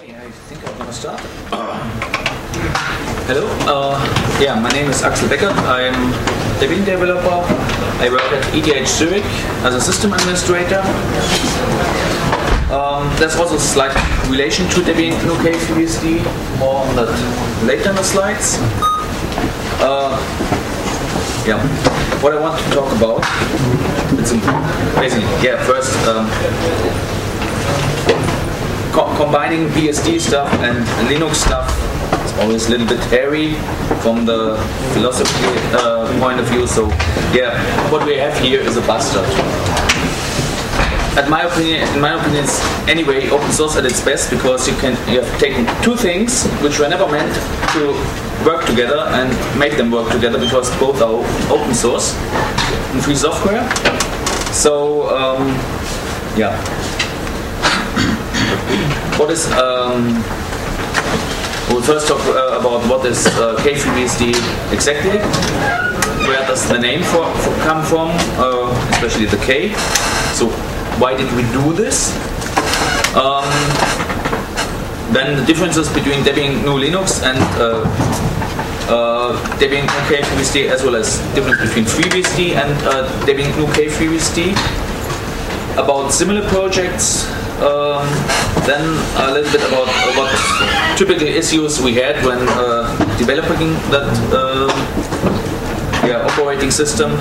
Okay, I think I'm gonna start. Hello, yeah, my name is Axel Beckert. I'm a Debian developer. I work at ETH Zurich as a system administrator. There's also a slight relation to Debian GNU kFreeBSD, more on that later in the slides. Yeah, what I want to talk about, it's basically, yeah, first, combining BSD stuff and Linux stuff is always a little bit hairy from the philosophy point of view. So yeah, what we have here is a bastard. In my opinion, it's anyway open source at its best because you have taken two things which were never meant to work together and make them work together because both are open source and free software. So yeah. What is, we'll first talk about what is kFreeBSD exactly. Where does the name come from, especially the K. So why did we do this? Then the differences between Debian GNU Linux and Debian GNU kFreeBSD, as well as difference between FreeBSD and Debian GNU kFreeBSD. About similar projects. Then a little bit about what typical issues we had when developing that operating system.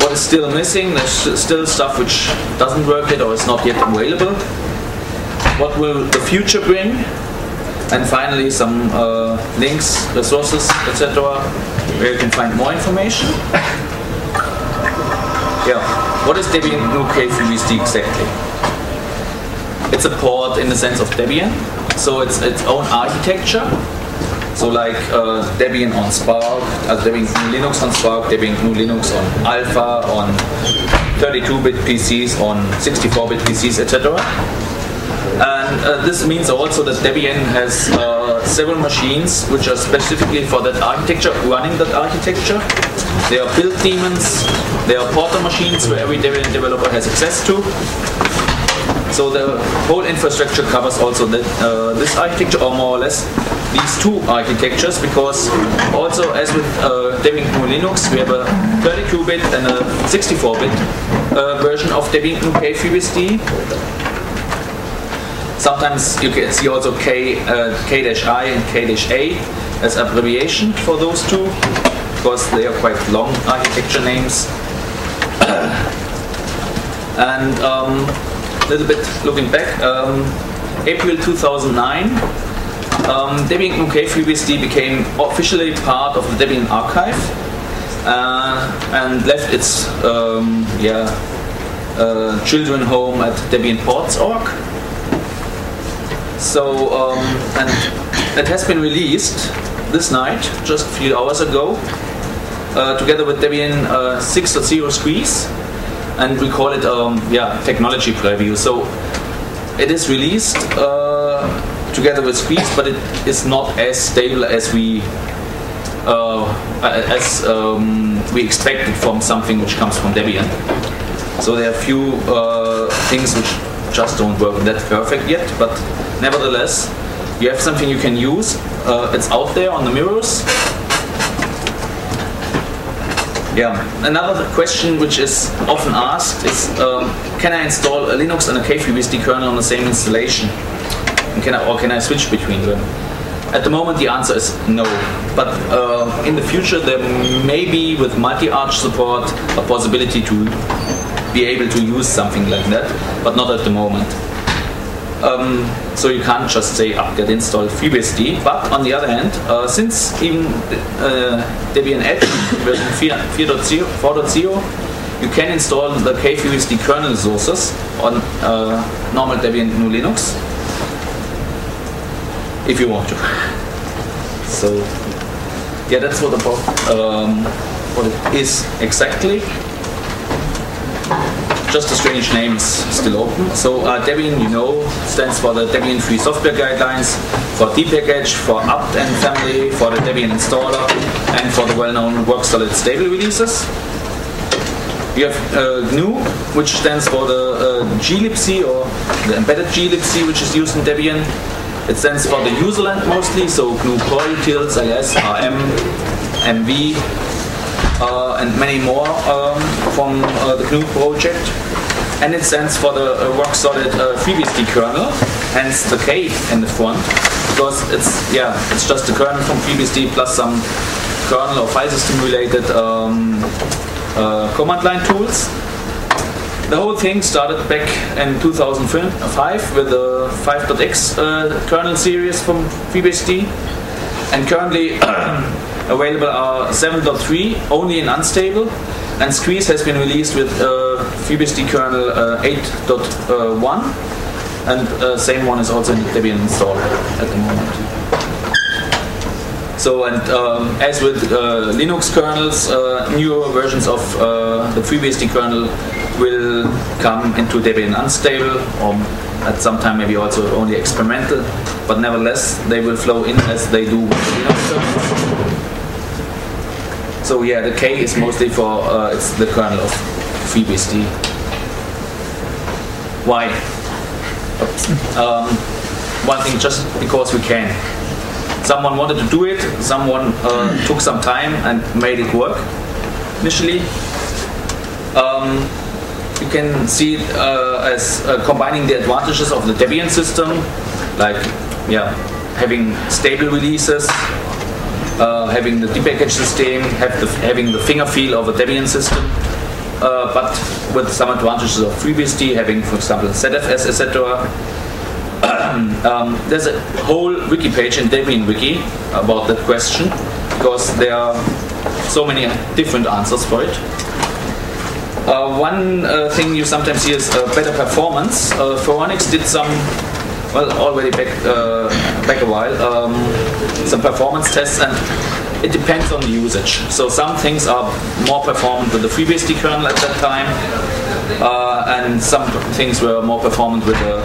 What is still missing? There's still stuff which doesn't work yet or is not yet available. What will the future bring? And finally some links, resources, etc. where you can find more information. Yeah. What is Debian GNU kFreeBSD exactly? It's a port in the sense of Debian, so it's its own architecture. So like Debian on Spark, Debian GNU Linux on Spark, Debian GNU Linux on Alpha, on 32-bit PCs, on 64-bit PCs, etc. And this means also that Debian has several machines which are specifically for that architecture, running that architecture. They are build daemons, they are porter machines where every Debian developer has access to. So the whole infrastructure covers also this architecture, or more or less these two architectures, because also as with Debian GNU Linux, we have a 32-bit and a 64-bit version of Debian GNU kFreeBSD. Sometimes you can see also K-I and K-A as abbreviation for those two, because they are quite long architecture names. And a little bit looking back, April 2009, Debian GNU kFreeBSD became officially part of the Debian archive and left its children home at debianports.org. So, and it has been released this night, just a few hours ago, together with Debian 6.0 Squeeze. And we call it technology preview. So it is released together with Squeeze, but it is not as stable as we expected from something which comes from Debian. So there are a few things which just don't work that perfect yet, but nevertheless, you have something you can use. It's out there on the mirrors. Yeah. Another question which is often asked is, can I install a Linux and a kFreeBSD kernel on the same installation? And can I switch between them? At the moment the answer is no. But in the future there may be, with multi-arch support, a possibility to be able to use something like that, but not at the moment. So you can't just say apt-get install FreeBSD, but on the other hand, since even Debian Edge version 4.0, you can install the kFreeBSD kernel resources on normal Debian GNU Linux, if you want to. So yeah, that's what it is exactly. Just a strange name is still open. So Debian, you know, stands for the Debian Free Software Guidelines, for dpackage, for apt and family, for the Debian installer, and for the well-known work solid stable releases. You have GNU, which stands for the glibc, or the embedded glibc, which is used in Debian. It stands for the userland mostly, so GNU core utils, ls, rm, mv, and many more from the GNU project. And it stands for the rock-solid FreeBSD kernel, hence the K in the front, because it's just the kernel from FreeBSD plus some kernel or file system related command line tools. The whole thing started back in 2005 with the 5.x kernel series from FreeBSD, and currently available are 7.3 only in unstable, and Squeeze has been released with FreeBSD kernel 8.1, and same one is also in the Debian install at the moment. So, and as with Linux kernels, newer versions of the FreeBSD kernel will come into Debian unstable, or at some time maybe also only experimental, but nevertheless they will flow in as they do with Linux kernels. So yeah, the K is mostly for it's the kernel of FreeBSD. Why? One thing, just because we can. Someone wanted to do it, someone took some time and made it work initially. You can see it as combining the advantages of the Debian system, like having stable releases, having the depackage system, having the finger feel of a Debian system, but with some advantages of FreeBSD, having, for example, ZFS, etc. There's a whole wiki page in Debian Wiki about that question, because there are so many different answers for it. One thing you sometimes see is better performance. Phoronix did some, well, already back a while, some performance tests, and it depends on the usage. So some things are more performant with the FreeBSD kernel at that time, and some things were more performant with the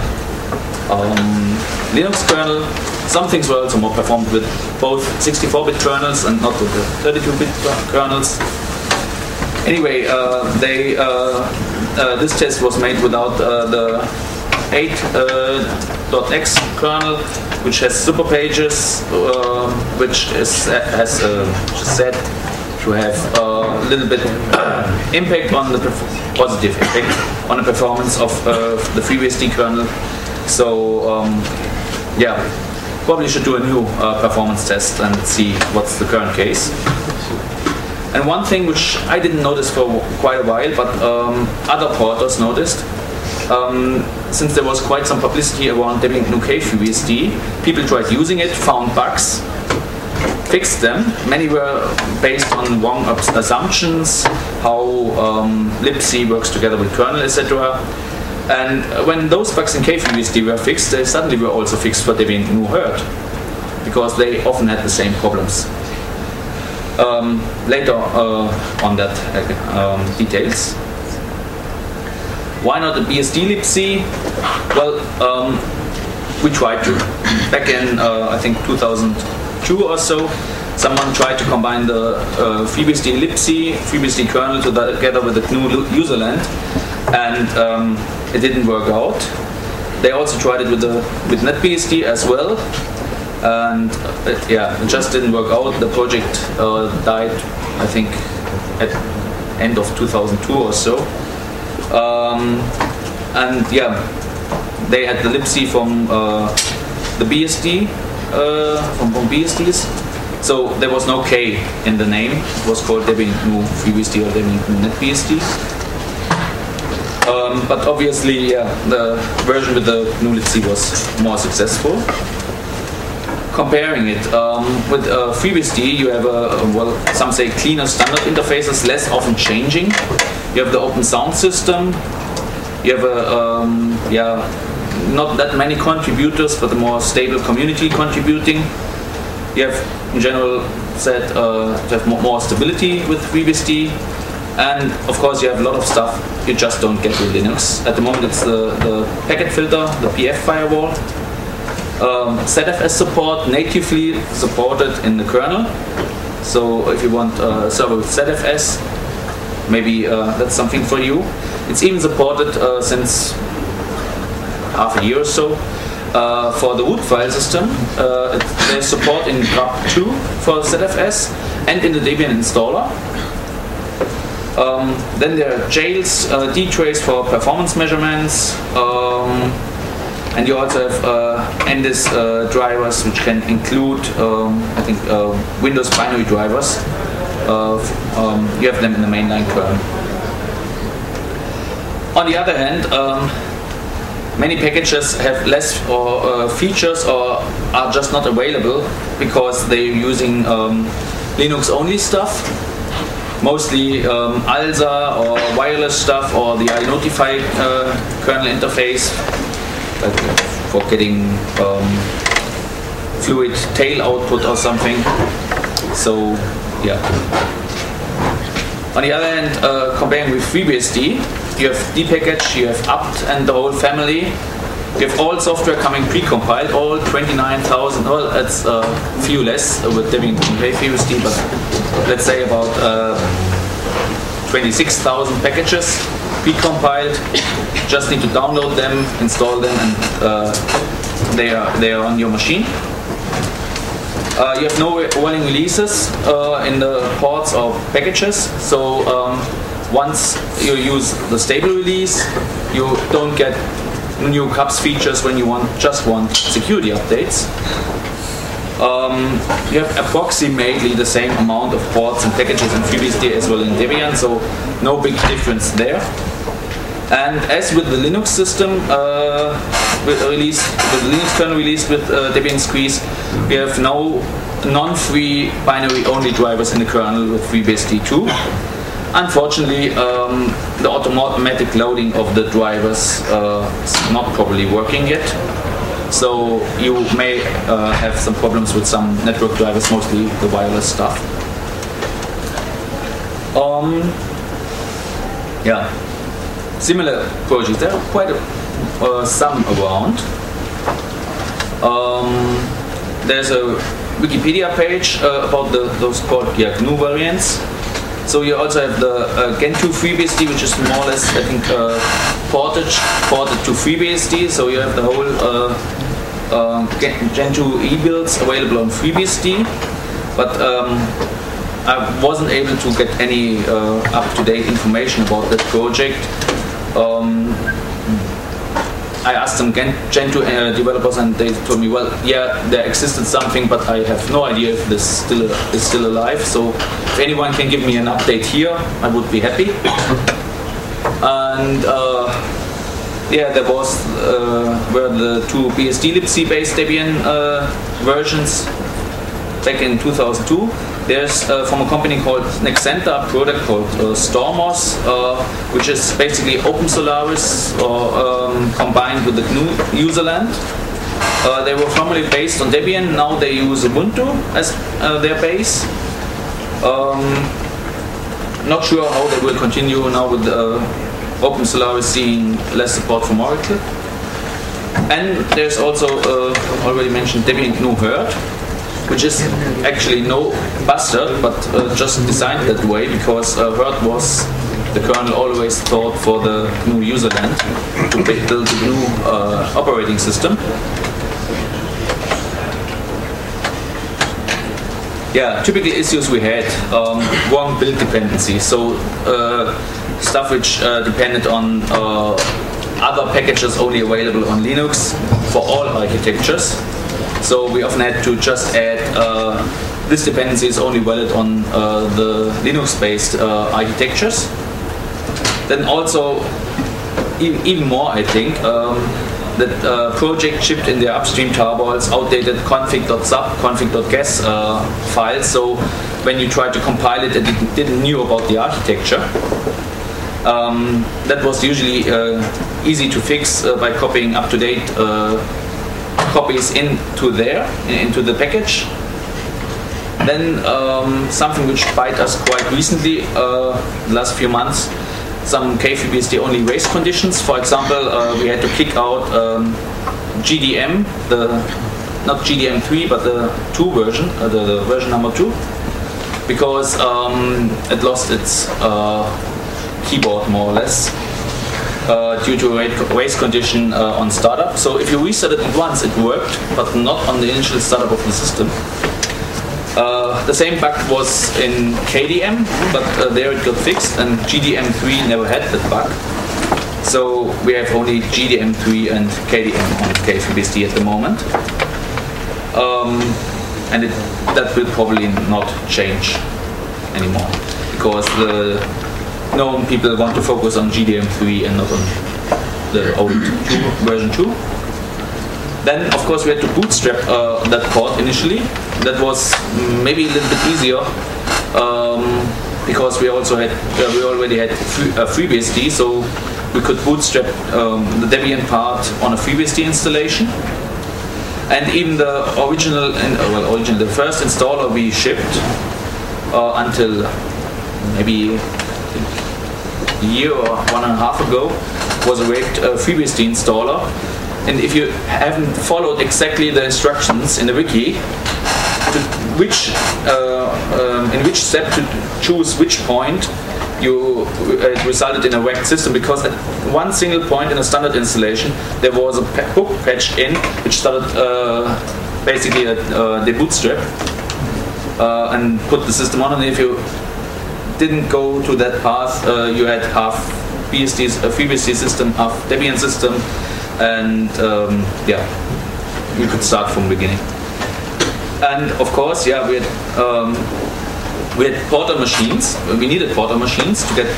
Linux kernel. Some things were also more performant with both 64-bit kernels and not with the 32-bit kernels. Anyway, this test was made without the 8.x kernel, which has super pages, which has said to have a little bit impact on the positive impact on the performance of the FreeBSD kernel. So probably should do a new performance test and see what's the current case. And one thing which I didn't notice for quite a while, but other porters noticed, since there was quite some publicity around Debian GNU kFreeBSD, people tried using it, found bugs, fixed them. Many were based on wrong assumptions, how libc works together with kernel, etc. And when those bugs in kFreeBSD were fixed, they suddenly were also fixed for Debian GNU herd, because they often had the same problems. Later on that details. Why not the BSD libc? Well, we tried to. Back in I think 2002 or so, someone tried to combine the FreeBSD libc, FreeBSD kernel together with the GNU userland, and it didn't work out. They also tried it with NetBSD as well, and it just didn't work out. The project died, I think, at end of 2002 or so. And they had the libc from the BSD, from BSDs. So there was no K in the name. It was called Debian GNU FreeBSD or Debian GNU NetBSD. But obviously, the version with the GNU libc was more successful. Comparing it with FreeBSD, you have some say cleaner standard interfaces, less often changing. You have the open sound system. You have not that many contributors, but a more stable community contributing. You have, in general, said to have more stability with FreeBSD, and of course you have a lot of stuff you just don't get with Linux. At the moment, it's the packet filter, the PF firewall. ZFS support, natively supported in the kernel. So if you want a server with ZFS, maybe that's something for you. It's even supported since half a year or so for the root file system. There's support in grub2 for ZFS and in the Debian installer. Then there are jails, dtrace for performance measurements, and you also have NDIS drivers, which can include, I think, Windows binary drivers. You have them in the mainline kernel. On the other hand, many packages have less features or are just not available because they're using Linux-only stuff. Mostly ALSA or wireless stuff or the iNotify kernel interface, like for getting fluid tail output or something. So, yeah. On the other hand, comparing with FreeBSD, you have dpackage, you have apt and the whole family. You have all software coming pre-compiled, all 29,000, well, it's a few less with Debian kFreeBSD, but let's say about 26,000 packages pre-compiled. Just need to download them, install them, and they are on your machine. You have no running releases in the ports or packages, so once you use the stable release, you don't get new CUPS features when you just want security updates. You have approximately the same amount of ports and packages in FreeBSD as well in Debian, so no big difference there. And as with the Linux system, with the Linux kernel release with Debian Squeeze, we have no non-free binary only drivers in the kernel with FreeBSD 2. Unfortunately, the automatic loading of the drivers is not properly working yet. So you may have some problems with some network drivers, mostly the wireless stuff. Yeah, similar projects. There are quite some around. There's a Wikipedia page about those called GNU variants. So you also have the GNU FreeBSD, which is more or less, I think, ported to FreeBSD. So you have the whole GNU e-builds available on FreeBSD, but I wasn't able to get any up-to-date information about that project. I asked some GNU developers, and they told me, well, yeah, there existed something, but I have no idea if this is still alive. So if anyone can give me an update here, I would be happy. And yeah, there were the two BSD libc-based Debian versions back in 2002. There's from a company called Nexenta a product called Stormos, which is basically Open Solaris combined with the GNU userland. They were formerly based on Debian. Now they use Ubuntu as their base. Not sure how they will continue now with Open Solaris seeing less support from Oracle. And there's also already mentioned Debian GNU Herd, which is actually no bastard, but just designed that way because Herd was the kernel always thought for the GNU userland to build the GNU operating system. Yeah, typical issues we had, wrong build dependency. So stuff which depended on other packages only available on Linux for all architectures. So we often had to just add this dependency is only valid on the Linux-based architectures. Then also, even more, I think, that project shipped in their upstream tarbals outdated config.sub, config.ges files. So when you tried to compile it, it didn't knew about the architecture. That was usually easy to fix by copying up-to-date copies into the package. Then something which bite us quite recently, the last few months, some kFreeBSD only race conditions. For example, we had to kick out GDM, not GDM3, but the 2 version, the version number 2, because it lost its keyboard more or less due to a race condition on startup. So if you restarted it once, it worked, but not on the initial startup of the system. The same bug was in KDM, but there it got fixed, and GDM3 never had that bug. So we have only GDM3 and KDM on kFreeBSD at the moment. And that will probably not change anymore, because the known people want to focus on GDM3 and not on the old version 2. Then, of course, we had to bootstrap that port initially. That was maybe a little bit easier because we already had FreeBSD, so we could bootstrap the Debian part on a FreeBSD installation. And even the the first installer we shipped until maybe a year or 1.5 ago was a FreeBSD installer. And if you haven't followed exactly the instructions in the wiki, in which step to choose which point, it resulted in a whacked system, because at one single point in a standard installation there was a hook patched in which started basically the bootstrap and put the system on, and if you didn't go to that path, you had half FreeBSD system, half Debian system, and you could start from the beginning. And of course, we had porter machines. We needed porter machines to get.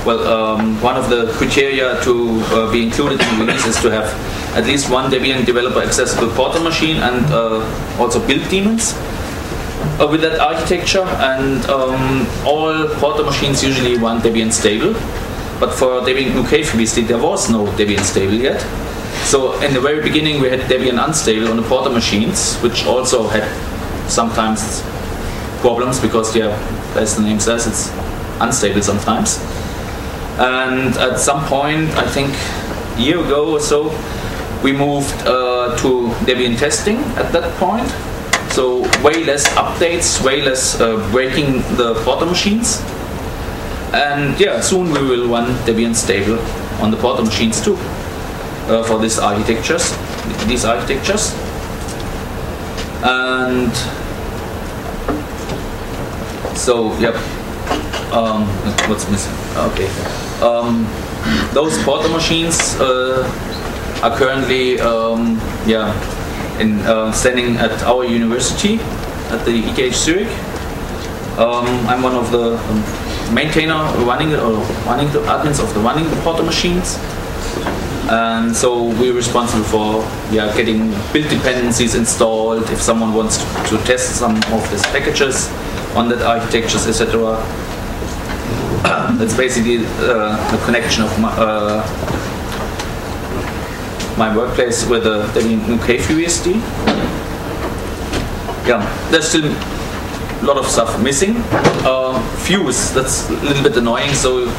One of the criteria to be included in the release is to have at least one Debian developer accessible porter machine, and also build daemons with that architecture. And all porter machines usually run Debian stable, but for Debian GNU kFreeBSD there was no Debian stable yet. So in the very beginning we had Debian unstable on the porter machines, which also had sometimes problems because, as the name says, it's unstable sometimes. And at some point, I think a year ago or so, we moved to Debian Testing at that point. So way less updates, way less breaking the porter machines. And soon we will run Debian stable on the porter machines too for these architectures. And so, what's missing? Okay. Those porter machines are currently standing at our university at the ETH Zurich. I'm one of the maintainer running the admins of running the porter machines, and so we're responsible for getting build dependencies installed if someone wants to test some of these packages on that architectures, etc. That's basically the connection of my workplace with the Debian GNU kFreeBSD. There's still a lot of stuff missing. Fuse, that's a little bit annoying. So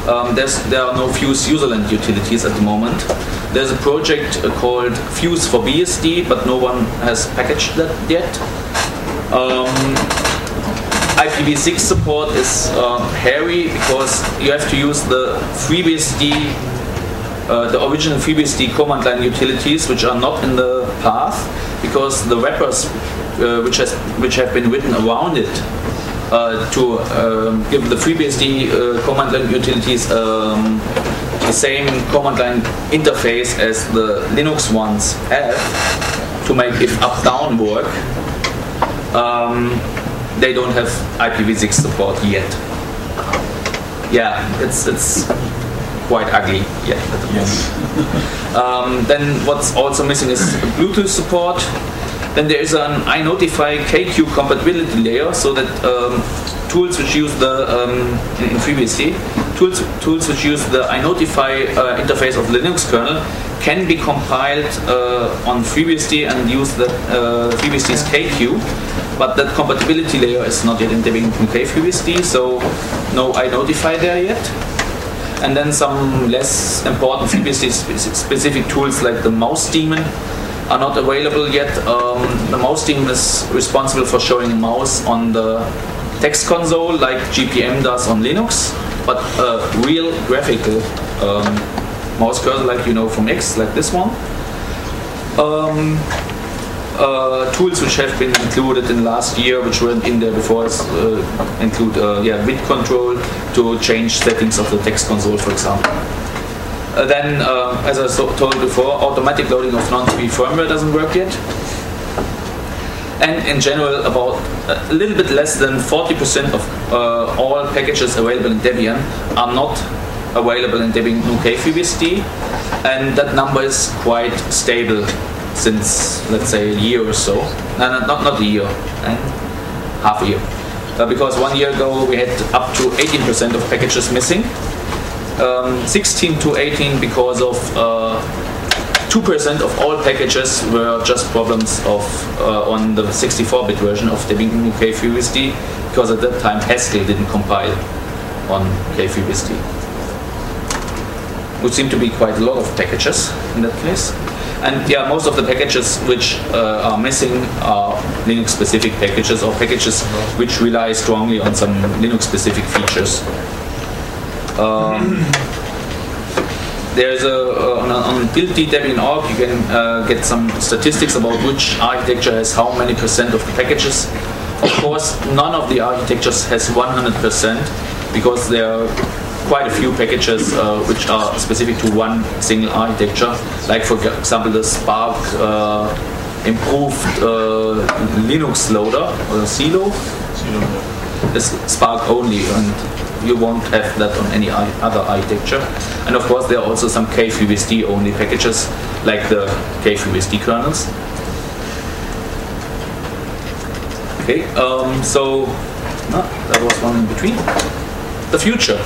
there are no Fuse userland utilities at the moment. There's a project called Fuse for BSD, but no one has packaged that yet. IPv6 support is hairy because you have to use the FreeBSD, the original FreeBSD command line utilities, which are not in the path, because the wrappers which have been written around it to give the FreeBSD command line utilities the same command line interface as the Linux ones have to make if up-down work. They don't have IPv6 support yet. It's quite ugly yet at the moment. Then what's also missing is Bluetooth support. Then there is an iNotify KQ compatibility layer, so that tools which use the in FreeBSD, tools which use the iNotify interface of the Linux kernel can be compiled on FreeBSD and use the FreeBSD's KQ, but that compatibility layer is not yet in Debian GNU kFreeBSD, so no iNotify there yet. And then some less important FreeBSD specific tools like the mouse daemon are not available yet. The mouse daemon is responsible for showing mouse on the text console like GPM does on Linux, but a real graphical mouse cursor, like you know from X, like this one. Tools which have been included in last year, which weren't in there before, include width control to change settings of the text console, for example. Then, as I told before, automatic loading of non-TV firmware doesn't work yet. And in general, about a little bit less than 40% of all packages available in Debian are not available in Debian GNU kFreeBSD, and that number is quite stable since, let's say, a year or so. No, not a year, half a year. Because 1 year ago we had up to 18% of packages missing. 16 to 18 because of 2% of all packages were just problems of on the 64-bit version of Debian GNU kFreeBSD, because at that time Haskell didn't compile on kFreeBSD. Would seem to be quite a lot of packages in that case. And yeah, most of the packages which are missing are Linux-specific packages, or packages which rely strongly on some Linux-specific features. There's on build.debian.org you can get some statistics about which architecture has how many percent of the packages. Of course, none of the architectures has 100%, because there are quite a few packages which are specific to one single architecture, like for example the Spark improved Linux loader, or Silo. It's Spark only, and you won't have that on any other architecture. And of course there are also some kFreeBSD only packages, like the kFreeBSD kernels. Okay, so that was one in between. The future.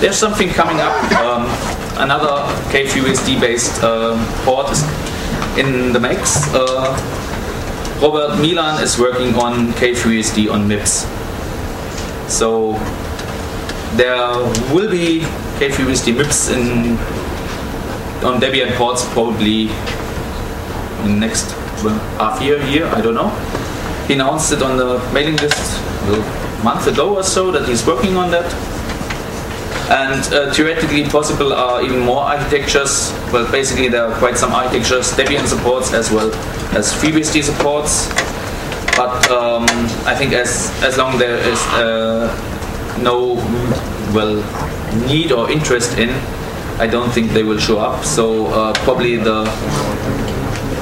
There's something coming up. Another kFreeBSD based port is in the mix. Robert Milan is working on kFreeBSD on MIPS. So there will be kFreeBSD MIPS on Debian ports probably in the next half year, I don't know. He announced it on the mailing list a month ago or so that he's working on that. And theoretically possible are even more architectures. Well, basically there are quite some architectures Debian supports as well as FreeBSD supports. But I think as long there is no need or interest in, I don't think they will show up. So probably the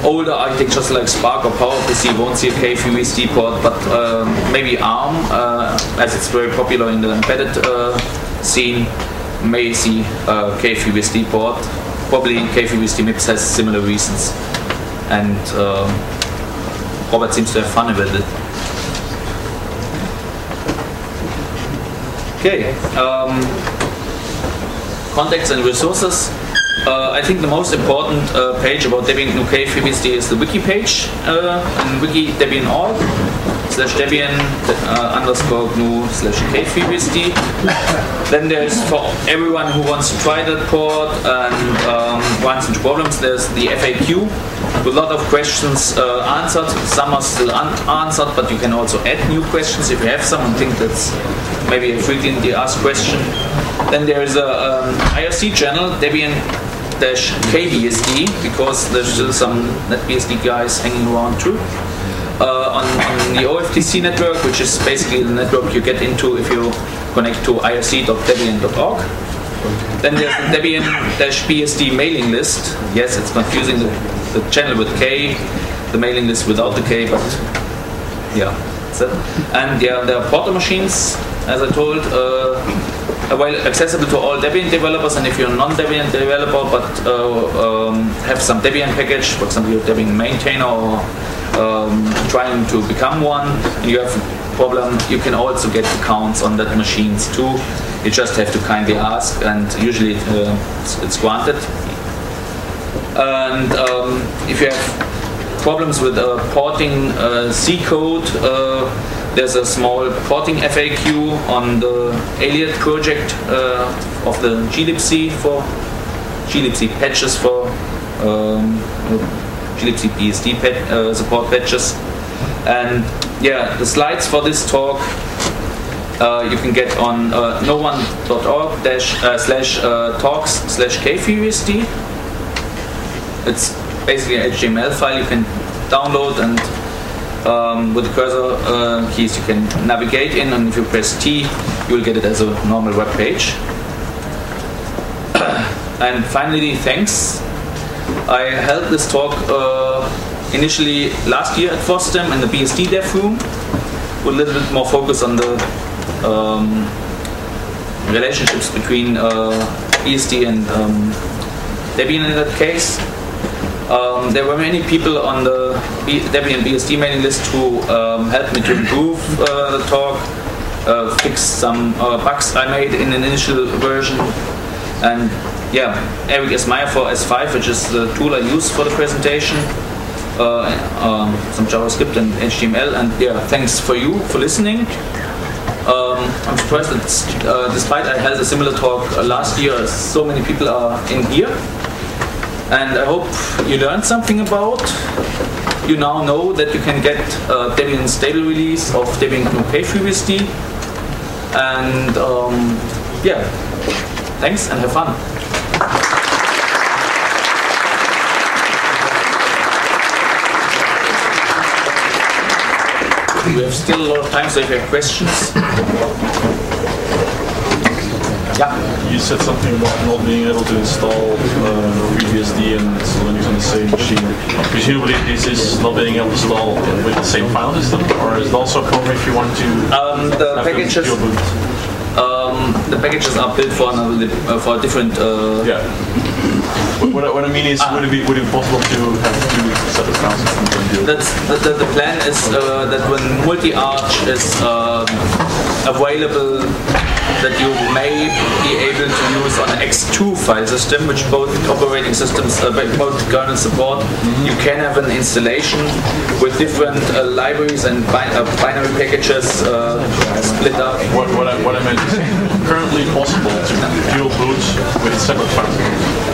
older architectures like Spark or PowerPC won't see a kFreeBSD port, but maybe ARM, as it's very popular in the embedded scene, may see a kFreeBSD port. Probably kFreeBSD MIPS has similar reasons, and Robert seems to have fun with it. Okay, contacts and resources. I think the most important page about Debian GNU kFreeBSD is the wiki page, and wiki Debian.org /Debian _GNU/kFreeBSD. Then there's, for everyone who wants to try that port and runs into problems, there's the FAQ with a lot of questions answered. Some are still unanswered, but you can also add new questions if you have some and think that's maybe a frequently asked question. Then there is a IRC channel, Debian-kBSD, because there's still some NetBSD guys hanging around too. On the OFTC network, which is basically the network you get into if you connect to irc.debian.org. Then there's the Debian-BSD mailing list. Yes, it's confusing, the channel with K, the mailing list without the K, but yeah, that's it. And yeah, there are porter machines, as I told, accessible to all Debian developers, and if you're a non-Debian developer but have some Debian package, for example you're a Debian maintainer or trying to become one, and you have a problem, you can also get accounts on that machines too. You just have to kindly ask, and usually it's granted. And if you have problems with porting C code, there's a small porting FAQ on the Aliad project of the glibc for glibc patches for glibc BSD support patches. And yeah, the slides for this talk you can get on no1.org/talks/kFreeBSD. It's basically an HTML file you can download, and with the cursor keys you can navigate in, and if you press T you will get it as a normal web page. And finally, thanks. I held this talk initially last year at FOSDEM in the BSD dev room, with a little bit more focus on the relationships between BSD and Debian in that case. There were many people on the Debian BSD mailing list who helped me to improve the talk, fix some bugs I made in an initial version, and yeah, Eric Esmeyer for S5, which is the tool I use for the presentation, some JavaScript and HTML, and yeah, thanks for you for listening. I'm surprised that despite I held a similar talk last year, so many people are in here. And I hope you learned something about. You now know that you can get Debian stable release of Debian GNU kFreeBSD. And yeah, thanks and have fun. We have still a lot of time, so if you have questions. Yeah. You said something about not being able to install FreeBSD and Linux on the same machine. Presumably this is not being able to install with the same file system, or is it also a problem if you want to the packages are built for a different yeah. What I mean is, would it be possible to have two separate file systems? The plan is that when multi-arch is available, that you may be able to use on an X2 file system, which both operating systems, both kernels support. You can have an installation with different libraries and binary packages split up. What I meant is currently possible to dual boot with separate file systems.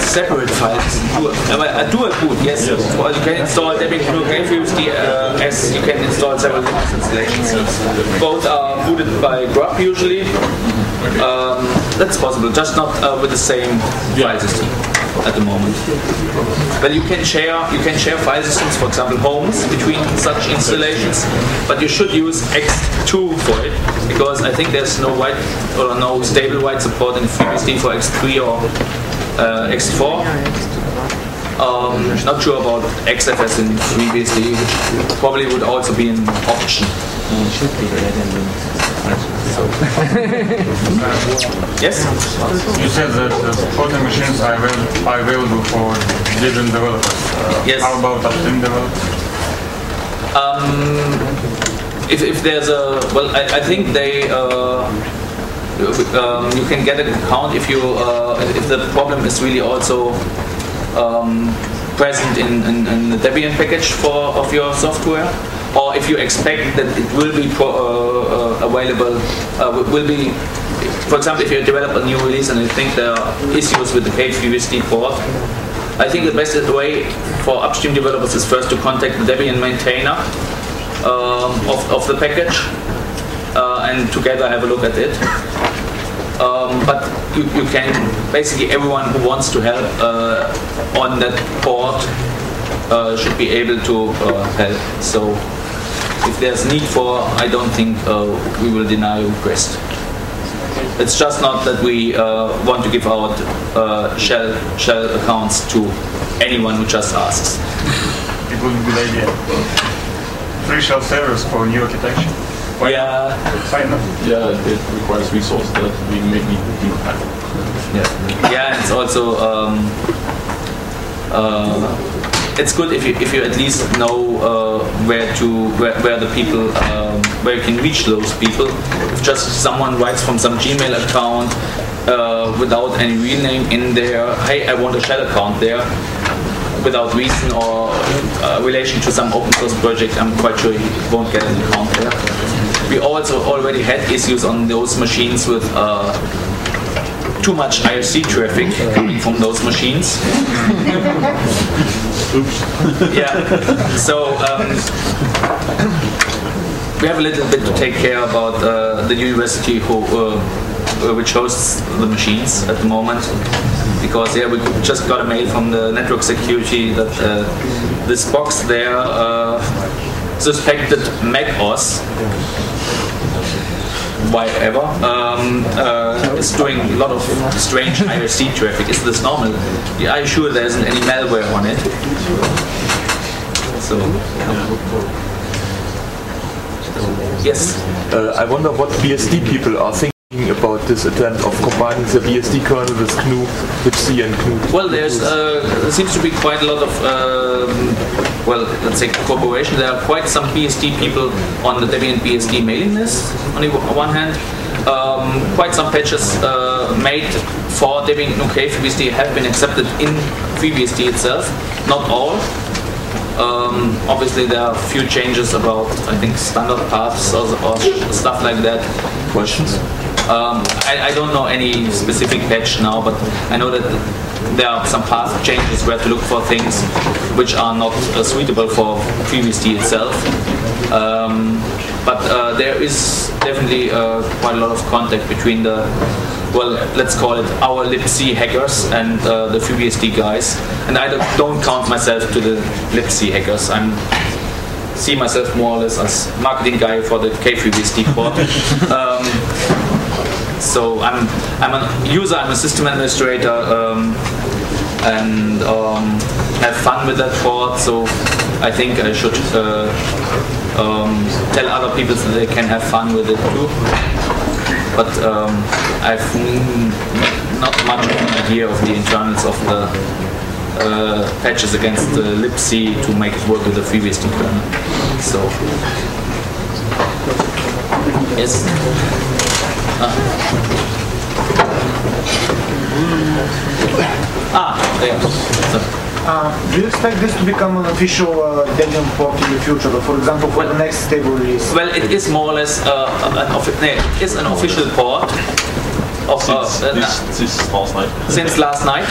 Separate files. A dual boot, yes. Well, you can install Debian GNU kFreeBSD as you can install several Linux installations. Both are booted by grub usually. That's possible, just not with the same file system at the moment. But you can share file systems, for example, homes between such installations. But you should use X2 for it, because I think there's no stable wide support in FreeBSD for X3 or X4. Not sure about XFS in FreeBSD, which probably would also be an option. Yes? You said that the supporting machines are available for Debian developers. Yes. How about upstream developers? If there's a, well, I think they you can get an account if the problem is really also present in the Debian package of your software, or if you expect that it will be available, for example, if you develop a new release and you think there are issues with the kFreeBSD port, I think the best way for upstream developers is first to contact the Debian maintainer of the package and together have a look at it. But you can, basically everyone who wants to help on that port should be able to help. So if there's need for, I don't think we will deny a request. It's just not that we want to give out shell accounts to anyone who just asks. It would be a good idea. Free shell servers for new architecture. Yeah. Yeah, it requires resources that we may need to have. Yeah, it's also it's good if you at least know where the people where you can reach those people. If just someone writes from some Gmail account without any real name in there, hey, I want a shell account there, without reason or relation to some open source project, I'm quite sure he won't get an account there. We also already had issues on those machines with too much IRC traffic coming from those machines. Oops. Yeah. So we have a little bit to take care about the university which hosts the machines at the moment, because we just got a mail from the network security that this box there suspected macOS, why ever, is doing a lot of strange IRC traffic. Is this normal? Yeah, I'm sure there isn't any malware on it. So, yes. I wonder what BSD people are thinking about this attempt of combining the BSD kernel with GNU, libc and GNU. Well, there seems to be quite a lot of, well, let's say cooperation. There are quite some BSD people on the Debian BSD mailing list, on the one hand. Quite some patches made for Debian GNU kFreeBSD have been accepted in FreeBSD itself, not all. Obviously there are a few changes about, I think, standard paths or stuff like that. Questions? I don't know any specific patch now, but I know that there are some path changes where to look for things which are not suitable for FreeBSD itself. But there is definitely quite a lot of contact between the, well, let's call it our libc hackers and the FreeBSD guys. And I don't count myself to the libc hackers. I see myself more or less as marketing guy for the kFreeBSD port. So I'm a user, I'm a system administrator, and have fun with that port. So I think I should tell other people so they can have fun with it too. But I've not much of an idea of the internals of the patches against the libc to make it work with the FreeBSD kernel. So yes. There. Do you expect this to become an official Debian port in the future, for example, for the next stable release? Well, it is more or less an official port of since last night. Since last night.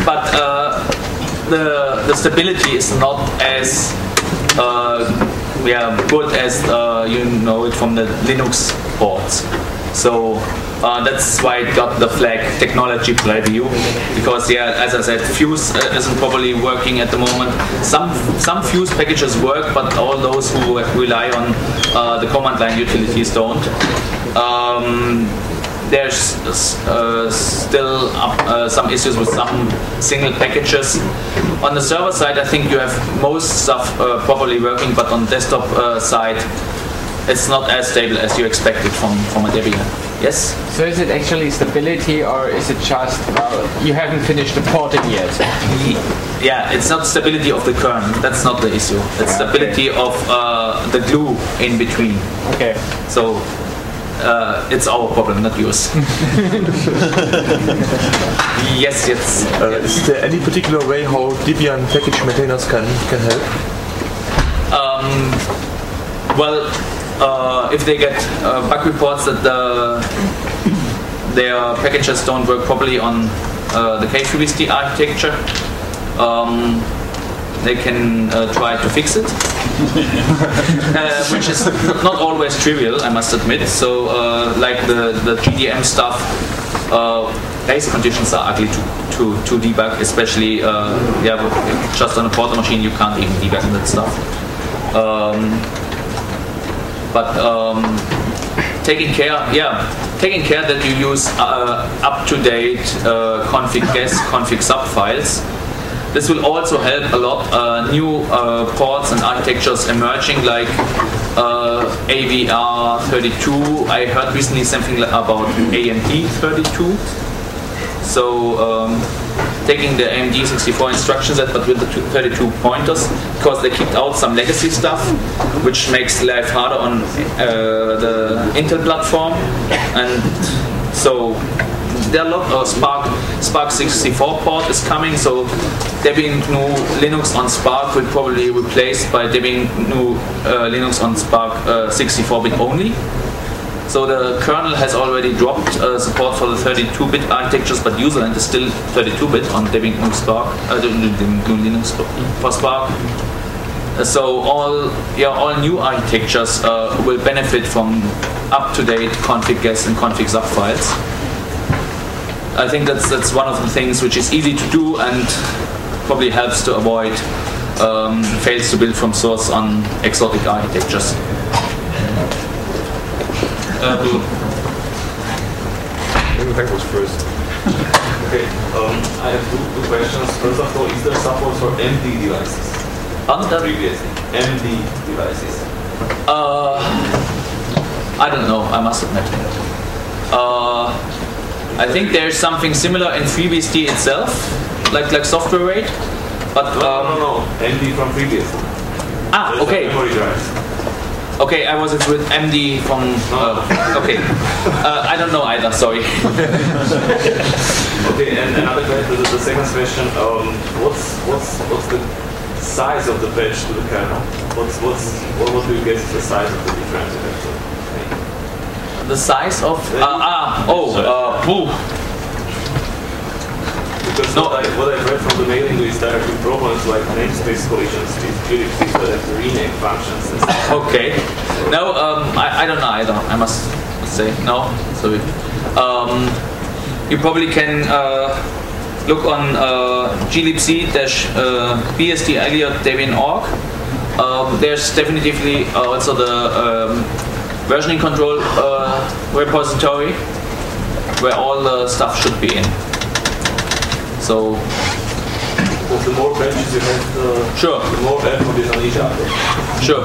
But the stability is not as good as you know it from the Linux ports. So that's why it got the flag technology preview, because as I said, Fuse isn't properly working at the moment. Some Fuse packages work, but all those who rely on the command line utilities don't. There's still some issues with some single packages. On the server side, I think you have most stuff properly working, but on desktop side, it's not as stable as you expected from a Debian. Yes? So is it actually stability, or is it just you haven't finished the porting yet? Yeah, it's not stability of the kernel. That's not the issue. It's stability of the glue in between. Okay. So it's our problem, not yours. Yes. Is there any particular way how Debian package maintainers can help? Well, if they get bug reports that their packages don't work properly on the kFreeBSD architecture, they can try to fix it, which is not always trivial, I must admit. So, like the GDM stuff, race conditions are ugly to debug, especially just on a porter machine you can't even debug that stuff. But taking care that you use up-to-date config sub files. This will also help a lot. New ports and architectures emerging, like AVR32. I heard recently something about AMD32. So taking the AMD 64 instruction set, but with the 32 pointers, because they kicked out some legacy stuff, which makes life harder on the Intel platform, and so there are a lot of Spark 64 port is coming. So Debian GNU Linux on Spark will probably be replaced by Debian GNU Linux on Spark 64-bit only. So the kernel has already dropped support for the 32-bit architectures, but userland is still 32-bit on Debian GNU Spark, GNU Linux for Spark. So all new architectures will benefit from up-to-date config.ges and config.zap files. I think that's one of the things which is easy to do and probably helps to avoid fails to build from source on exotic architectures. That was first. Okay, I have two questions. First of all, is there support for MD devices? Under FreeBSD. MD devices. I don't know, I must admit. I think there's something similar in FreeBSD itself, like software rate, but no, MD from FreeBSD. There's okay. Memory drives. Okay, I was with MD from. Okay, I don't know either. Sorry. Okay, and another question. The second question. What's the size of the patch to the kernel? What do you guess is the size of the difference? The size of Because what I've read from the mailing list, there are two problems like namespace collisions with glibcs that have to rename functions and stuff. Okay. No, I don't know either. I must say no. Sorry. You probably can look on glibc-bsd-debian.org. There's definitively also the versioning control repository where all the stuff should be in. So the more patches you have, sure, the more effort is on each other. Sure.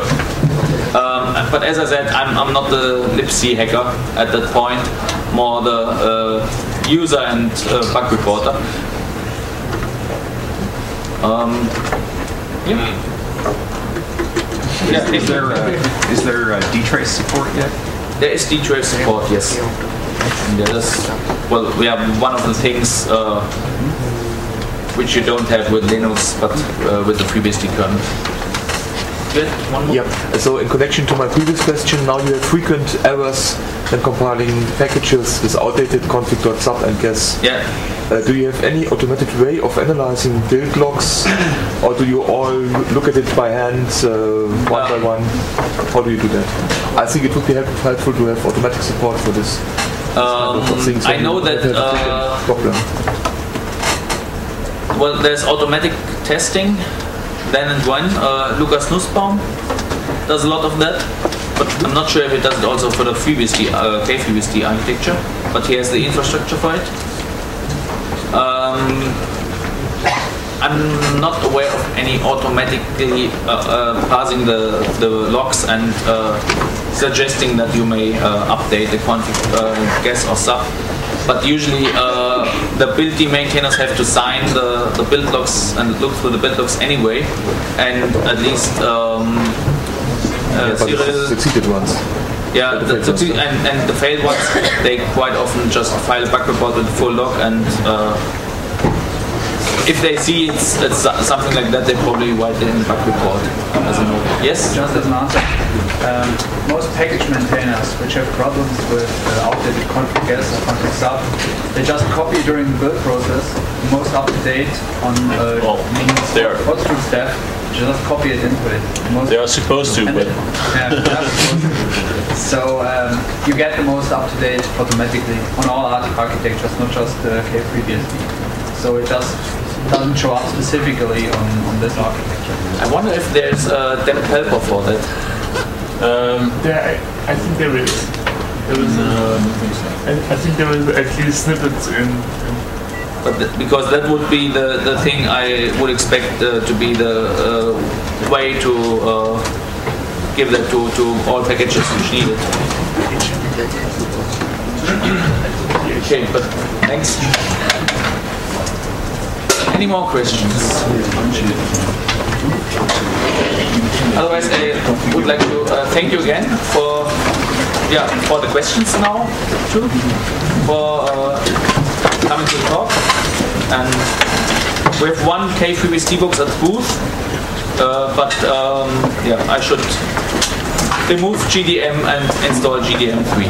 But as I said, I'm not the libc hacker at that point, more the user and bug reporter. Is there dtrace support yet? There is dtrace support, yes. Well, we have one of the things which you don't have with Linux, but with the FreeBSD kernel. Good. One more? Yep. So in connection to my previous question, now you have frequent errors when compiling packages with outdated config.zap and ges. Yeah. Do you have any automated way of analyzing build logs, or do you all look at it by hand, one by one? How do you do that? I think it would be helpful to have automatic support for this. I know that well, there's automatic testing then and when. Lukas Nussbaum does a lot of that, but I'm not sure if he does it also for the FreeBSD, kFreeBSD architecture, but he has the infrastructure for it. I'm not aware of any automatically parsing the logs and suggesting that you may update the config ges or sub, but usually the build maintainers have to sign the build logs and look through the build logs anyway, and at least succeeded ones. Yeah, and the failed ones, they quite often just file a bug report with full log, and if they see it's something like that, they probably write it in the bug report as a note. Yes? Just as an answer, most package maintainers which have problems with outdated config ges or config sub, they just copy during the build process the most up-to-date on Bootstrap staff. Just copy it into it. They are supposed to, but so you get the most up-to-date automatically on all architectures, not just kFreeBSD. So it doesn't show up specifically on this architecture. I wonder if there's a deb helper for that. I think there is. I think there is at least snippets in. But because that would be the thing I would expect to be the way to give that to all packages which need it. Okay, but thanks. Any more questions? Otherwise, I would like to thank you again for the questions now too, for coming to the talk. And we have one kFreeBSD books at the booth, but I should remove GDM and install GDM 3.